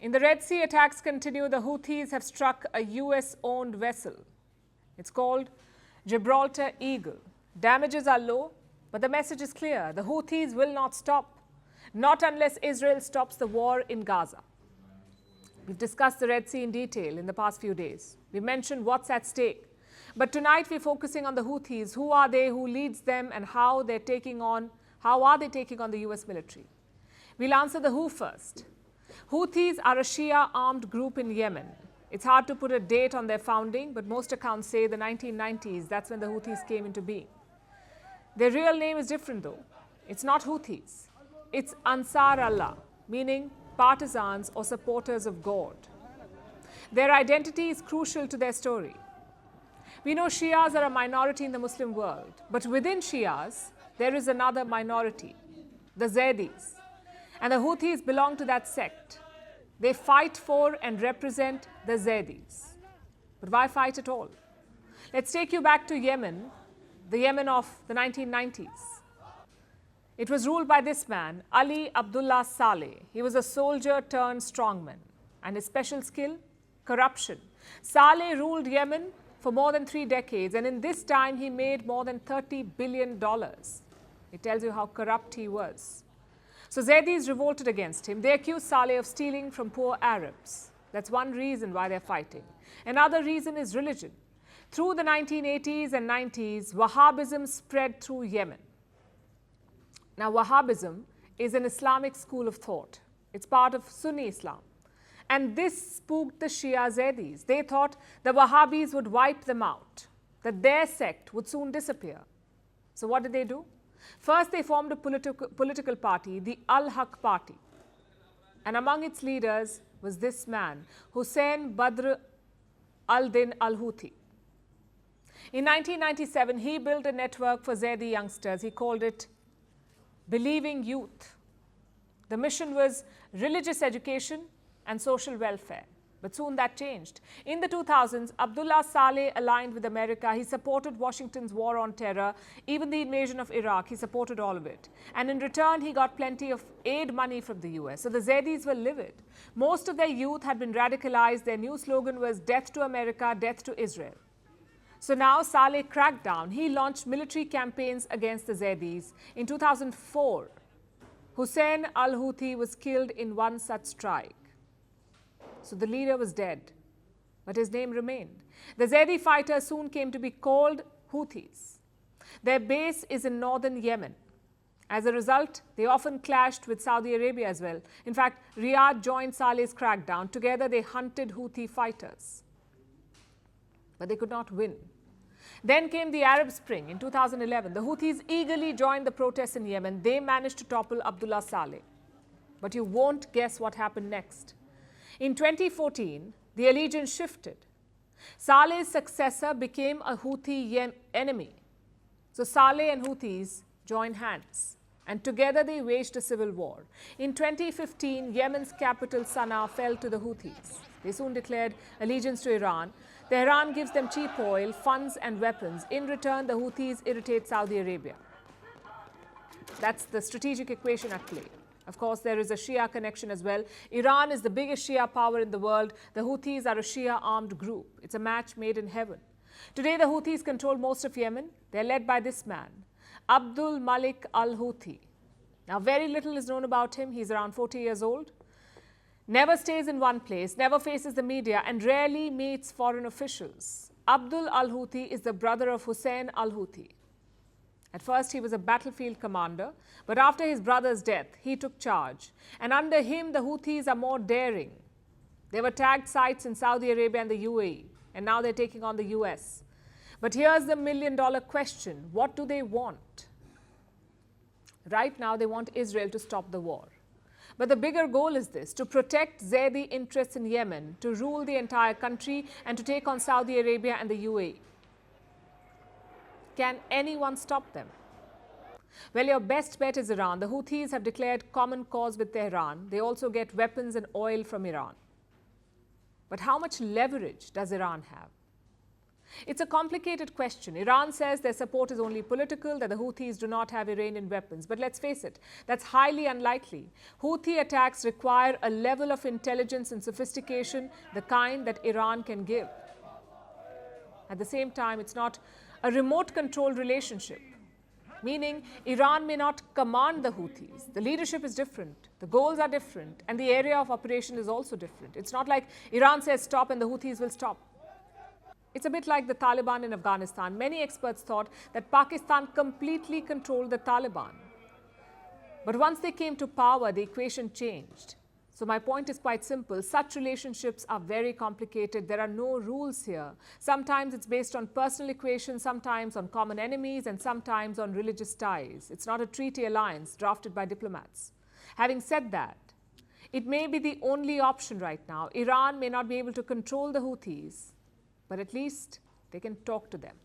In the Red Sea, attacks continue. The Houthis have struck a US-owned vessel. It's called Gibraltar Eagle. Damages are low, but the message is clear. The Houthis will not stop, not unless Israel stops the war in Gaza. We've discussed the Red Sea in detail in the past few days. We've mentioned what's at stake. But tonight we're focusing on the Houthis. Who are they? Who leads them? And how are they taking on the US military? We'll answer the who first. Houthis are a Shia armed group in Yemen. It's hard to put a date on their founding, but most accounts say the 1990s. That's when the Houthis came into being. Their real name is different though. It's not Houthis. It's Ansar Allah, meaning partisans or supporters of God. Their identity is crucial to their story. We know Shias are a minority in the Muslim world, but within Shias, there is another minority, the Zaydis. And the Houthis belong to that sect. They fight for and represent the Zaydis. But why fight at all? Let's take you back to Yemen, the Yemen of the 1990s. It was ruled by this man, Ali Abdullah Saleh. He was a soldier turned strongman. And his special skill? Corruption. Saleh ruled Yemen for more than 3 decades, and in this time he made more than $30 billion. It tells you how corrupt he was. So Zaydis revolted against him. They accused Saleh of stealing from poor Arabs. That's one reason why they're fighting. Another reason is religion. Through the 1980s and 90s, Wahhabism spread through Yemen. Now, Wahhabism is an Islamic school of thought. It's part of Sunni Islam. And this spooked the Shia Zaydis. They thought the Wahhabis would wipe them out, that their sect would soon disappear. So what did they do? First, they formed a political party, the Al-Haq Party. And among its leaders was this man, Hussein Badr al-Din al-Houthi. In 1997, he built a network for Zaydi youngsters. He called it Believing Youth. The mission was religious education and social welfare. But soon that changed. In the 2000s, Abdullah Saleh aligned with America. He supported Washington's war on terror, even the invasion of Iraq. He supported all of it. And in return, he got plenty of aid money from the US. So the Zaydis were livid. Most of their youth had been radicalized. Their new slogan was death to America, death to Israel. So now Saleh cracked down. He launched military campaigns against the Zaydis. In 2004, Hussein al-Houthi was killed in one such strike. So the leader was dead, but his name remained. The Zaydi fighters soon came to be called Houthis. Their base is in northern Yemen. As a result, they often clashed with Saudi Arabia as well. In fact, Riyadh joined Saleh's crackdown. Together, they hunted Houthi fighters. But they could not win. Then came the Arab Spring in 2011. The Houthis eagerly joined the protests in Yemen. They managed to topple Abdullah Saleh. But you won't guess what happened next. In 2014, the allegiance shifted. Saleh's successor became a Houthi enemy. So Saleh and Houthis joined hands, and together they waged a civil war. In 2015, Yemen's capital Sana'a fell to the Houthis. They soon declared allegiance to Iran. Tehran gives them cheap oil, funds and weapons. In return, the Houthis irritate Saudi Arabia. That's the strategic equation at play. Of course, there is a Shia connection as well. Iran is the biggest Shia power in the world. The Houthis are a Shia armed group. It's a match made in heaven. Today, the Houthis control most of Yemen. They're led by this man, Abdul Malik al-Houthi. Now, very little is known about him. He's around 40 years old. Never stays in one place, never faces the media, and rarely meets foreign officials. Abdul al-Houthi is the brother of Hussein al-Houthi. At first, he was a battlefield commander, but after his brother's death, he took charge. And under him, the Houthis are more daring. They were tagged sites in Saudi Arabia and the UAE, and now they're taking on the US. But here's the million-dollar question. What do they want? Right now, they want Israel to stop the war. But the bigger goal is this, to protect Zaydi interests in Yemen, to rule the entire country, and to take on Saudi Arabia and the UAE. Can anyone stop them? Well, your best bet is Iran. The Houthis have declared common cause with Tehran. They also get weapons and oil from Iran. But how much leverage does Iran have? It's a complicated question. Iran says their support is only political, that the Houthis do not have Iranian weapons. But let's face it, that's highly unlikely. Houthi attacks require a level of intelligence and sophistication, the kind that Iran can give. At the same time, it's not a remote-controlled relationship, meaning Iran may not command the Houthis. The leadership is different, the goals are different, and the area of operation is also different. It's not like Iran says stop and the Houthis will stop. It's a bit like the Taliban in Afghanistan. Many experts thought that Pakistan completely controlled the Taliban. But once they came to power, the equation changed. So my point is quite simple. Such relationships are very complicated. There are no rules here. Sometimes it's based on personal equations, sometimes on common enemies, and sometimes on religious ties. It's not a treaty alliance drafted by diplomats. Having said that, it may be the only option right now. Iran may not be able to control the Houthis, but at least they can talk to them.